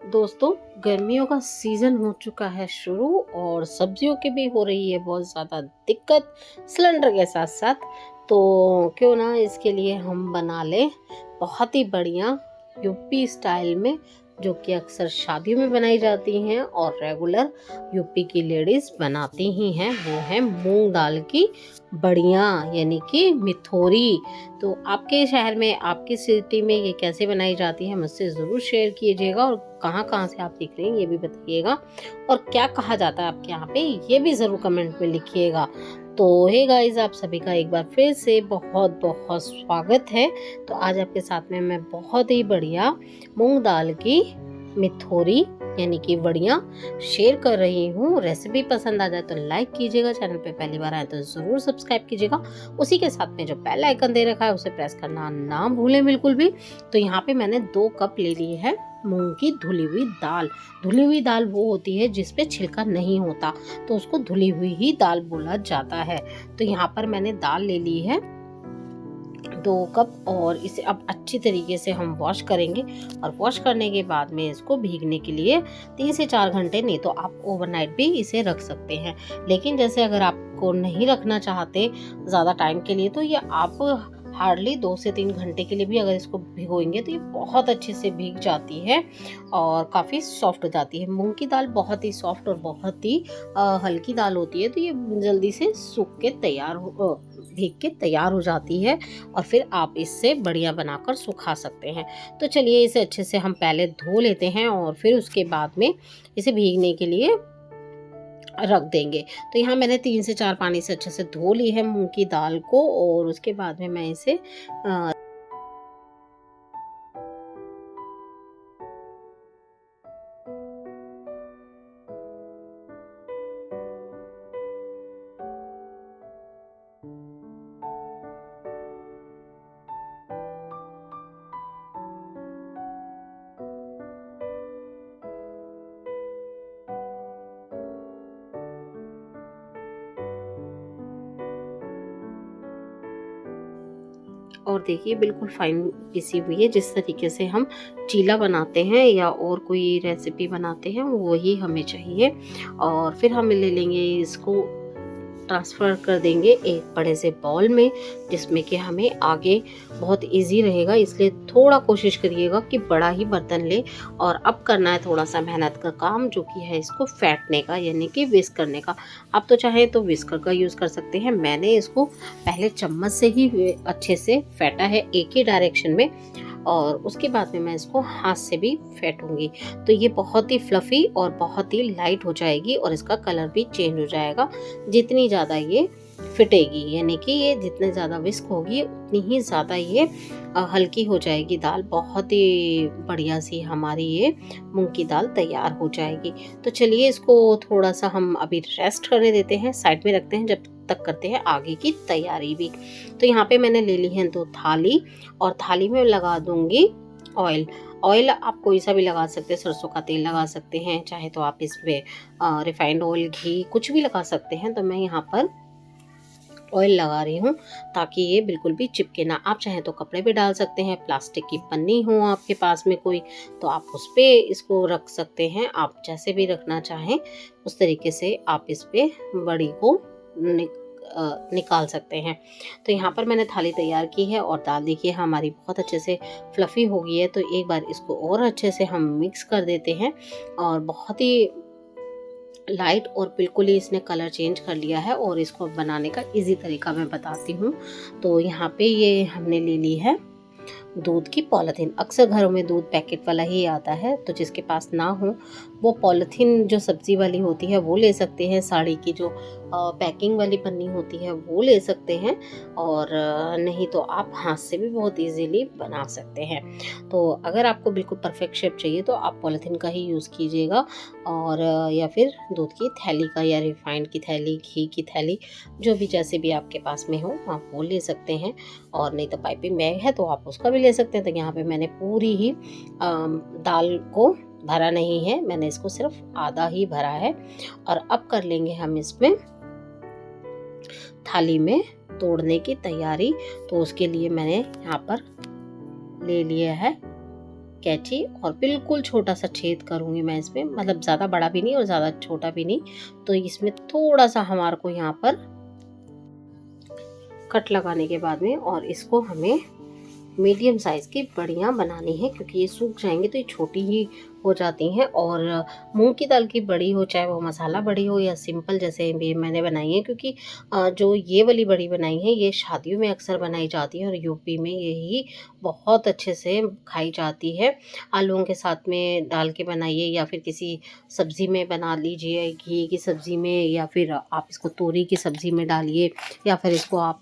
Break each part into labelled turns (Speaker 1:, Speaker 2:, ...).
Speaker 1: दोस्तों, गर्मियों का सीज़न हो चुका है शुरू और सब्जियों की भी हो रही है बहुत ज़्यादा दिक्कत सिलेंडर के साथ साथ। तो क्यों ना इसके लिए हम बना लें बहुत ही बढ़िया यूपी स्टाइल में, जो कि अक्सर शादियों में बनाई जाती हैं और रेगुलर यूपी की लेडीज़ बनाती ही हैं। वो है मूंग दाल की बढ़िया, यानी कि मिथोरी। तो आपके शहर में, आपकी सिटी में ये कैसे बनाई जाती है मुझसे ज़रूर शेयर कीजिएगा, और कहाँ-कहाँ से आप सीख रहे हैं ये भी बताइएगा, और क्या कहा जाता है आपके यहाँ पे ये भी ज़रूर कमेंट में लिखिएगा। तो हे गाइस, आप सभी का एक बार फिर से बहुत-बहुत स्वागत है। तो आज आपके साथ में मैं बहुत ही बढ़िया मूंग दाल की मिथोरी यानी कि वड़ियाँ शेयर कर रही हूँ। रेसिपी पसंद आ जाए तो लाइक कीजिएगा, चैनल पे पहली बार आए तो ज़रूर सब्सक्राइब कीजिएगा। उसी के साथ में जो बेल आइकन दे रखा है उसे प्रेस करना ना भूलें बिल्कुल भी। तो यहाँ पे मैंने 2 कप ले लिए है मूंग की धुली हुई दाल। धुली हुई दाल वो होती है जिस पे छिलका नहीं होता, तो उसको धुली हुई ही दाल बोला जाता है। तो यहाँ पर मैंने दाल ले ली है 2 कप, और इसे अब अच्छी तरीके से हम वॉश करेंगे। और वॉश करने के बाद में इसको भीगने के लिए 3 से 4 घंटे, नहीं तो आप ओवरनाइट भी इसे रख सकते हैं। लेकिन जैसे अगर आपको नहीं रखना चाहते ज़्यादा टाइम के लिए, तो ये आप हार्डली 2 से 3 घंटे के लिए भी अगर इसको भिगोएंगे तो ये बहुत अच्छे से भीग जाती है और काफ़ी सॉफ्ट हो जाती है। मूंग की दाल बहुत ही सॉफ्ट और बहुत ही हल्की दाल होती है, तो ये जल्दी से सूख के भीग के तैयार हो जाती है, और फिर आप इससे बढ़िया बनाकर सुखा सकते हैं। तो चलिए इसे अच्छे से हम पहले धो लेते हैं और फिर उसके बाद में इसे भीगने के लिए रख देंगे। तो यहाँ मैंने 3 से 4 पानी से अच्छे से धो ली है मूंग की दाल को, और उसके बाद में मैं इसे और देखिए बिल्कुल फाइन पिसी हुई है। जिस तरीके से हम चीला बनाते हैं या और कोई रेसिपी बनाते हैं वही हमें चाहिए। और फिर हम ले लेंगे इसको, ट्रांसफ़र कर देंगे एक बड़े से बाउल में, जिसमें कि हमें आगे बहुत इजी रहेगा। इसलिए थोड़ा कोशिश करिएगा कि बड़ा ही बर्तन ले। और अब करना है थोड़ा सा मेहनत का काम, जो कि है इसको फेंटने का, यानी कि विस्क करने का। आप तो चाहे तो विस्कर का यूज़ कर सकते हैं। मैंने इसको पहले चम्मच से ही अच्छे से फेंटा है एक ही डायरेक्शन में, और उसके बाद में मैं इसको हाथ से भी फेंटूंगी। तो ये बहुत ही फ्लफ़ी और बहुत ही लाइट हो जाएगी, और इसका कलर भी चेंज हो जाएगा जितनी ज़्यादा ये फिटेगी। यानी कि ये जितने ज़्यादा विस्क होगी उतनी ही ज़्यादा ये हल्की हो जाएगी दाल। बहुत ही बढ़िया सी हमारी ये मूंग की दाल तैयार हो जाएगी। तो चलिए इसको थोड़ा सा हम अभी रेस्ट करने देते हैं, साइड में रखते हैं, जब तक करते हैं आगे की तैयारी भी। तो यहाँ पे मैंने ले ली है 2 थाली, और थाली में लगा दूंगी ऑयल। ऑयल आप कोई सा भी लगा सकते हैं, सरसों का तेल लगा सकते हैं, चाहे तो आप इसमें रिफाइंड ऑयल, घी कुछ भी लगा सकते हैं। तो मैं यहाँ पर ऑयल लगा रही हूँ ताकि ये बिल्कुल भी चिपके ना। आप चाहें तो कपड़े भी डाल सकते हैं, प्लास्टिक की पन्नी हो आपके पास में कोई, तो आप उस पे इसको रख सकते हैं। आप जैसे भी रखना चाहें उस तरीके से आप इस पे बड़ी को निकाल सकते हैं। तो यहाँ पर मैंने थाली तैयार की है, और दाल देखिए हमारी बहुत अच्छे से फ्लफ़ी हो गई है। तो एक बार इसको और अच्छे से हम मिक्स कर देते हैं, और बहुत ही लाइट और बिल्कुल ही इसने कलर चेंज कर लिया है। और इसको बनाने का इजी तरीका मैं बताती हूँ। तो यहाँ पे ये हमने ले ली है दूध की पॉलीथीन। अक्सर घरों में दूध पैकेट वाला ही आता है, तो जिसके पास ना हो वो पॉलीथीन जो सब्जी वाली होती है वो ले सकते हैं। साड़ी की जो पैकिंग वाली पन्नी होती है वो ले सकते हैं, और नहीं तो आप हाथ से भी बहुत इजीली बना सकते हैं। तो अगर आपको बिल्कुल परफेक्ट शेप चाहिए तो आप पॉलीथीन का ही यूज़ कीजिएगा, और या फिर दूध की थैली का, या रिफाइंड की थैली, घी की थैली, जो भी जैसे भी आपके पास में हो आप वो ले सकते हैं। और नहीं तो पाइपिंग बैग है तो आप उसका भी ले सकते हैं। तो यहाँ पे मैंने पूरी ही दाल को भरा नहीं है, मैंने इसको सिर्फ आधा ही भरा है। और अब कर लेंगे हम इसमें थाली में तोड़ने की तैयारी। तो उसके लिए मैंने यहाँ पर ले लिया है कैंची और बिल्कुल छोटा सा छेद करूँगी मैं इसमें, मतलब ज़्यादा बड़ा भी नहीं और ज़्यादा छोटा भी नहीं। तो इसमें थोड़ा सा हमारे को यहाँ पर कट लगाने के बाद में, और इसको हमें मीडियम साइज़ की बड़ियाँ बनानी है, क्योंकि ये सूख जाएंगे तो ये छोटी ही हो जाती हैं। और मूंग की दाल की बड़ी हो, चाहे वो मसाला बड़ी हो या सिंपल जैसे भी मैंने बनाई है, क्योंकि जो ये वाली बड़ी बनाई है ये शादियों में अक्सर बनाई जाती है और यूपी में यही बहुत अच्छे से खाई जाती है। आलूओं के साथ में डाल के बनाइए, या फिर किसी सब्ज़ी में बना लीजिए, घी की सब्ज़ी में, या फिर आप इसको तोरी की सब्ज़ी में डालिए, या फिर इसको आप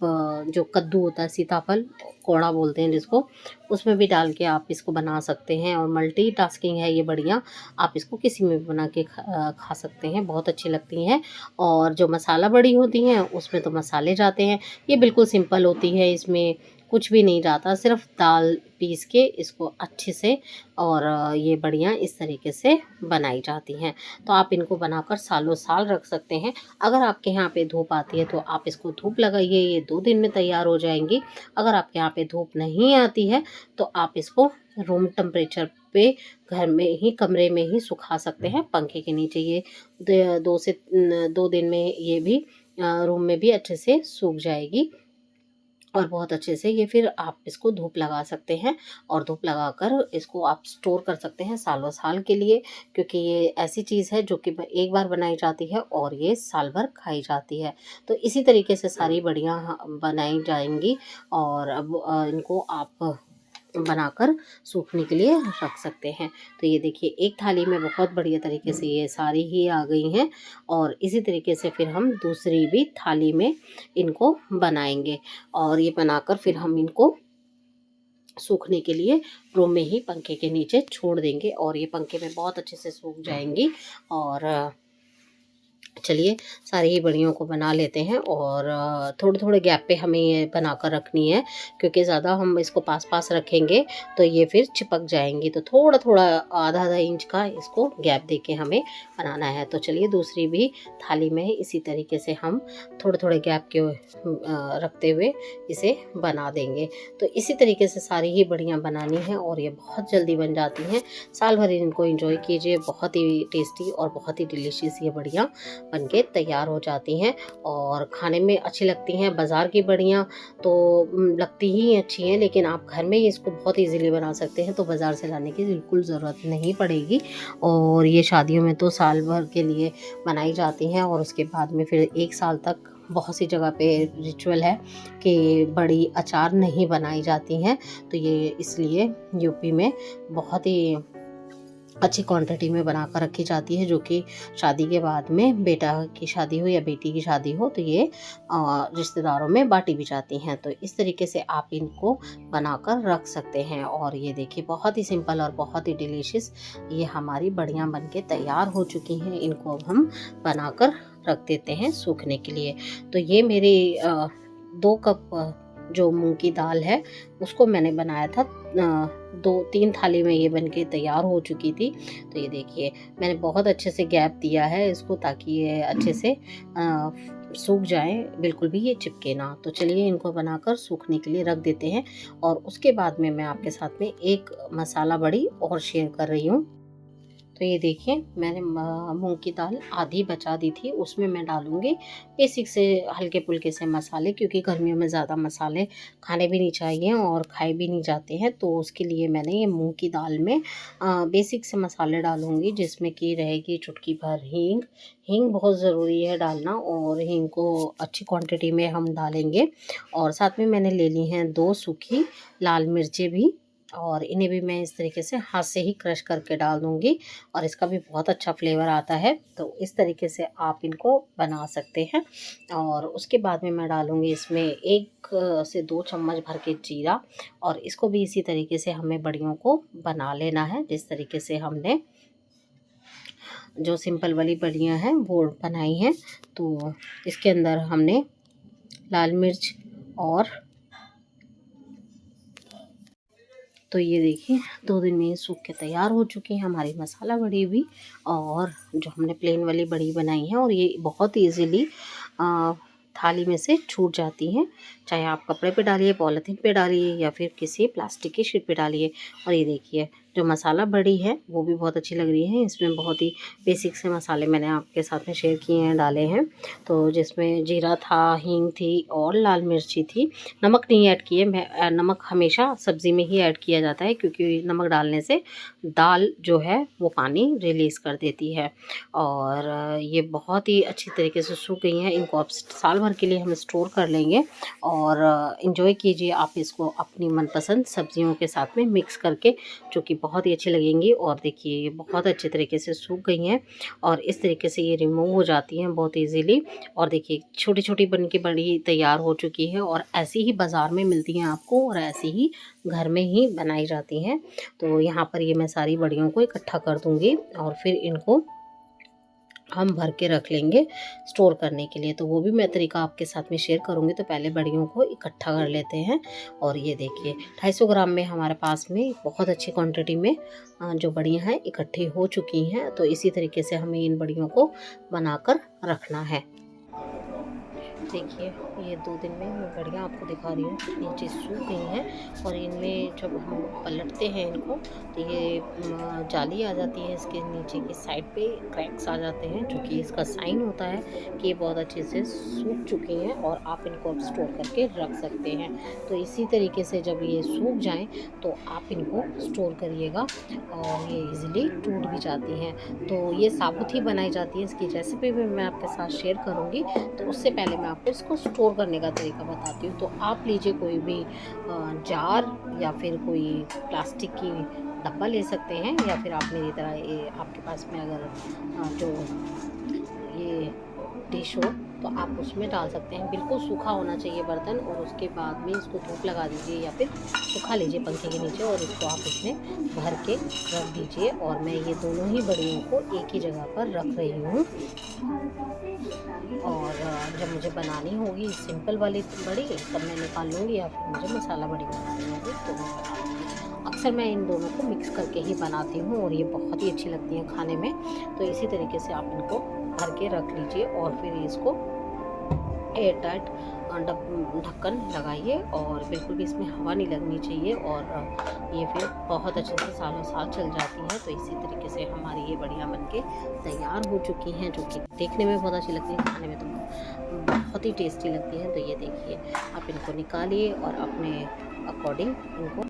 Speaker 1: जो कद्दू होता है, सीताफल कोड़ा बोलते हैं जिसको, उसमें भी डाल के आप इसको बना सकते हैं। और मल्टीटास्किंग है ये बढ़िया, आप इसको किसी में भी बना के खा सकते हैं, बहुत अच्छी लगती हैं। और जो मसाला बड़ी होती हैं उसमें तो मसाले जाते हैं, ये बिल्कुल सिंपल होती है, इसमें कुछ भी नहीं जाता, सिर्फ दाल पीस के इसको अच्छे से, और ये बढ़िया इस तरीके से बनाई जाती हैं। तो आप इनको बनाकर सालों साल रख सकते हैं। अगर आपके यहाँ पे धूप आती है तो आप इसको धूप लगाइए, ये 2 दिन में तैयार हो जाएंगी। अगर आपके यहाँ पे धूप नहीं आती है तो आप इसको रूम टेम्परेचर पे घर में ही, कमरे में ही सुखा सकते हैं, पंखे के नीचे। ये 2 दिन में ये भी रूम में भी अच्छे से सूख जाएगी, और बहुत अच्छे से ये फिर आप इसको धूप लगा सकते हैं, और धूप लगाकर इसको आप स्टोर कर सकते हैं सालों साल के लिए, क्योंकि ये ऐसी चीज़ है जो कि एक बार बनाई जाती है और ये साल भर खाई जाती है। तो इसी तरीके से सारी बढ़िया बनाई जाएंगी, और अब इनको आप बनाकर सूखने के लिए रख सकते हैं। तो ये देखिए एक थाली में बहुत बढ़िया तरीके से ये सारी ही आ गई हैं, और इसी तरीके से फिर हम दूसरी भी थाली में इनको बनाएंगे, और ये बनाकर फिर हम इनको सूखने के लिए रूम में ही पंखे के नीचे छोड़ देंगे, और ये पंखे में बहुत अच्छे से सूख जाएंगी। और चलिए सारी ही बड़ियों को बना लेते हैं, और थोड़े थोड़े गैप पे हमें ये बनाकर रखनी है, क्योंकि ज़्यादा हम इसको पास पास रखेंगे तो ये फिर चिपक जाएंगी। तो थोड़ा थोड़ा आधा आधा इंच का इसको गैप देके हमें बनाना है। तो चलिए दूसरी भी थाली में इसी तरीके से हम थोड़े थोड़े गैप के रखते हुए इसे बना देंगे। तो इसी तरीके से सारी ही बड़ियाँ बनानी है, और ये बहुत जल्दी बन जाती हैं। साल भर इनको एंजॉय कीजिए, बहुत ही टेस्टी और बहुत ही डिलीशियस ये बड़ियाँ बनके तैयार हो जाती हैं, और खाने में अच्छी लगती हैं। बाज़ार की बड़ियाँ तो लगती ही अच्छी हैं, लेकिन आप घर में ही इसको बहुत इजीली बना सकते हैं, तो बाज़ार से लाने की बिल्कुल ज़रूरत नहीं पड़ेगी। और ये शादियों में तो साल भर के लिए बनाई जाती हैं, और उसके बाद में फिर 1 साल तक बहुत सी जगह पे रिचुअल है कि बड़ी अचार नहीं बनाई जाती हैं। तो ये इसलिए यूपी में बहुत ही अच्छी क्वांटिटी में बनाकर रखी जाती है, जो कि शादी के बाद में बेटा की शादी हो या बेटी की शादी हो तो ये रिश्तेदारों में बांटी भी जाती हैं। तो इस तरीके से आप इनको बनाकर रख सकते हैं। और ये देखिए बहुत ही सिंपल और बहुत ही डिलीशियस ये हमारी बढ़िया बन के तैयार हो चुकी हैं। इनको अब हम बनाकर रख देते हैं सूखने के लिए। तो ये मेरी 2 कप जो मूंग की दाल है उसको मैंने बनाया था, 2-3 थाली में ये बनके तैयार हो चुकी थी। तो ये देखिए मैंने बहुत अच्छे से गैप दिया है इसको, ताकि ये अच्छे से सूख जाए, बिल्कुल भी ये चिपके ना। तो चलिए इनको बनाकर सूखने के लिए रख देते हैं, और उसके बाद में मैं आपके साथ में एक मसाला बड़ी और शेयर कर रही हूँ। तो ये देखिए मैंने मूंग की दाल आधी बचा दी थी, उसमें मैं डालूंगी बेसिक से हल्के फुल्के से मसाले, क्योंकि गर्मियों में ज़्यादा मसाले खाने भी नहीं चाहिए और खाए भी नहीं जाते हैं। तो उसके लिए मैंने ये मूंग की दाल में बेसिक से मसाले डालूंगी, जिसमें कि रहेगी चुटकी भर हींग। हींग बहुत ज़रूरी है डालना, और हींग को अच्छी क्वांटिटी में हम डालेंगे। और साथ में मैंने ले ली हैं 2 सूखी लाल मिर्चें भी, और इन्हें भी मैं इस तरीके से हाथ से ही क्रश करके डाल दूंगी, और इसका भी बहुत अच्छा फ्लेवर आता है। तो इस तरीके से आप इनको बना सकते हैं। और उसके बाद में मैं डालूंगी इसमें 1 से 2 चम्मच भर के जीरा, और इसको भी इसी तरीके से हमें बड़ियों को बना लेना है, जिस तरीके से हमने जो सिंपल वाली बड़ियाँ हैं वो बनाई हैं। तो इसके अंदर हमने लाल मिर्च, और तो ये देखिए 2 दिन में ये सूख के तैयार हो चुकी है हमारी मसाला बड़ी भी, और जो हमने प्लेन वाली बड़ी बनाई है, और ये बहुत ईजीली थाली में से छूट जाती हैं। चाहे आप कपड़े पे डालिए, पॉलीथीन पे डालिए, या फिर किसी प्लास्टिक की शीट पे डालिए। और ये देखिए जो मसाला बड़ी है वो भी बहुत अच्छी लग रही है। इसमें बहुत ही बेसिक से मसाले मैंने आपके साथ में शेयर किए हैं, डाले हैं। तो जिसमें जीरा था, हींग थी और लाल मिर्ची थी। नमक नहीं ऐड किए, मैं नमक हमेशा सब्ज़ी में ही ऐड किया जाता है, क्योंकि नमक डालने से दाल जो है वो पानी रिलीज़ कर देती है। और ये बहुत ही अच्छी तरीके से सूख गई हैं। इनको आप साल भर के लिए हम स्टोर कर लेंगे और एंजॉय कीजिए आप इसको अपनी मनपसंद सब्जियों के साथ में मिक्स करके, जो कि बहुत ही अच्छी लगेंगी। और देखिए ये बहुत अच्छे तरीके से सूख गई हैं और इस तरीके से ये रिमूव हो जाती हैं बहुत ईजीली। और देखिए छोटी छोटी बन के बड़ी तैयार हो चुकी है और ऐसी ही बाज़ार में मिलती हैं आपको और ऐसी ही घर में ही बनाई जाती हैं। तो यहाँ पर ये मैं सारी बड़ियों को इकट्ठा कर दूँगी और फिर इनको हम भर के रख लेंगे स्टोर करने के लिए। तो वो भी मैं तरीका आपके साथ में शेयर करूँगी। तो पहले बड़ियों को इकट्ठा कर लेते हैं। और ये देखिए 250 ग्राम में हमारे पास में बहुत अच्छी क्वांटिटी में जो बड़ियाँ हैं इकट्ठी हो चुकी हैं। तो इसी तरीके से हमें इन बड़ियों को बनाकर रखना है। देखिए ये 2 दिन में मैं बढ़िया आपको दिखा रही हूँ कितनी चीज़ सूख गई हैं। और इनमें जब हम पलटते हैं इनको तो ये जाली आ जाती है, इसके नीचे की साइड पे क्रैक्स आ जाते हैं, जो कि इसका साइन होता है कि ये बहुत अच्छे से सूख चुकी हैं और आप इनको अब स्टोर करके रख सकते हैं। तो इसी तरीके से जब ये सूख जाएँ तो आप इनको स्टोर करिएगा और ये ईज़िली टूट भी जाती हैं। तो ये साबुत ही बनाई जाती है, इसकी रेसिपी भी मैं आपके साथ शेयर करूँगी। तो उससे पहले मैं आपको इसको स्टोर करने का तरीका बताती हूँ। तो आप लीजिए कोई भी जार या फिर कोई प्लास्टिक की डब्बा ले सकते हैं, या फिर आप मेरी तरह ये आपके पास में अगर जो ये डिश हो तो आप उसमें डाल सकते हैं। बिल्कुल सूखा होना चाहिए बर्तन और उसके बाद में इसको धूप लगा दीजिए या फिर सुखा लीजिए पंखे के नीचे और इसको आप इसमें भर के रख दीजिए। और मैं ये दोनों ही बड़ियों को एक ही जगह पर रख रही हूँ। और जब मुझे बनानी होगी सिंपल वाली बड़ी तब मैं निकाल लूँगी, या फिर मुझे मसाला बड़ी बनानी होगी तो मैं बना लूँगी। अक्सर मैं इन दोनों को मिक्स करके ही बनाती हूँ और ये बहुत ही अच्छी लगती हैं खाने में। तो इसी तरीके से आप इनको भर के रख लीजिए और फिर इसको एयर टाइट ढक्कन लगाइए और बिल्कुल भी इसमें हवा नहीं लगनी चाहिए। और ये फिर बहुत अच्छे से सालों साल चल जाती है। तो इसी तरीके से हमारी ये बढ़िया बनके तैयार हो चुकी हैं, जो कि देखने में बहुत अच्छी लगती है, खाने में तो बहुत ही टेस्टी लगती है। तो ये देखिए आप इनको निकालिए और अपने अकॉर्डिंग इनको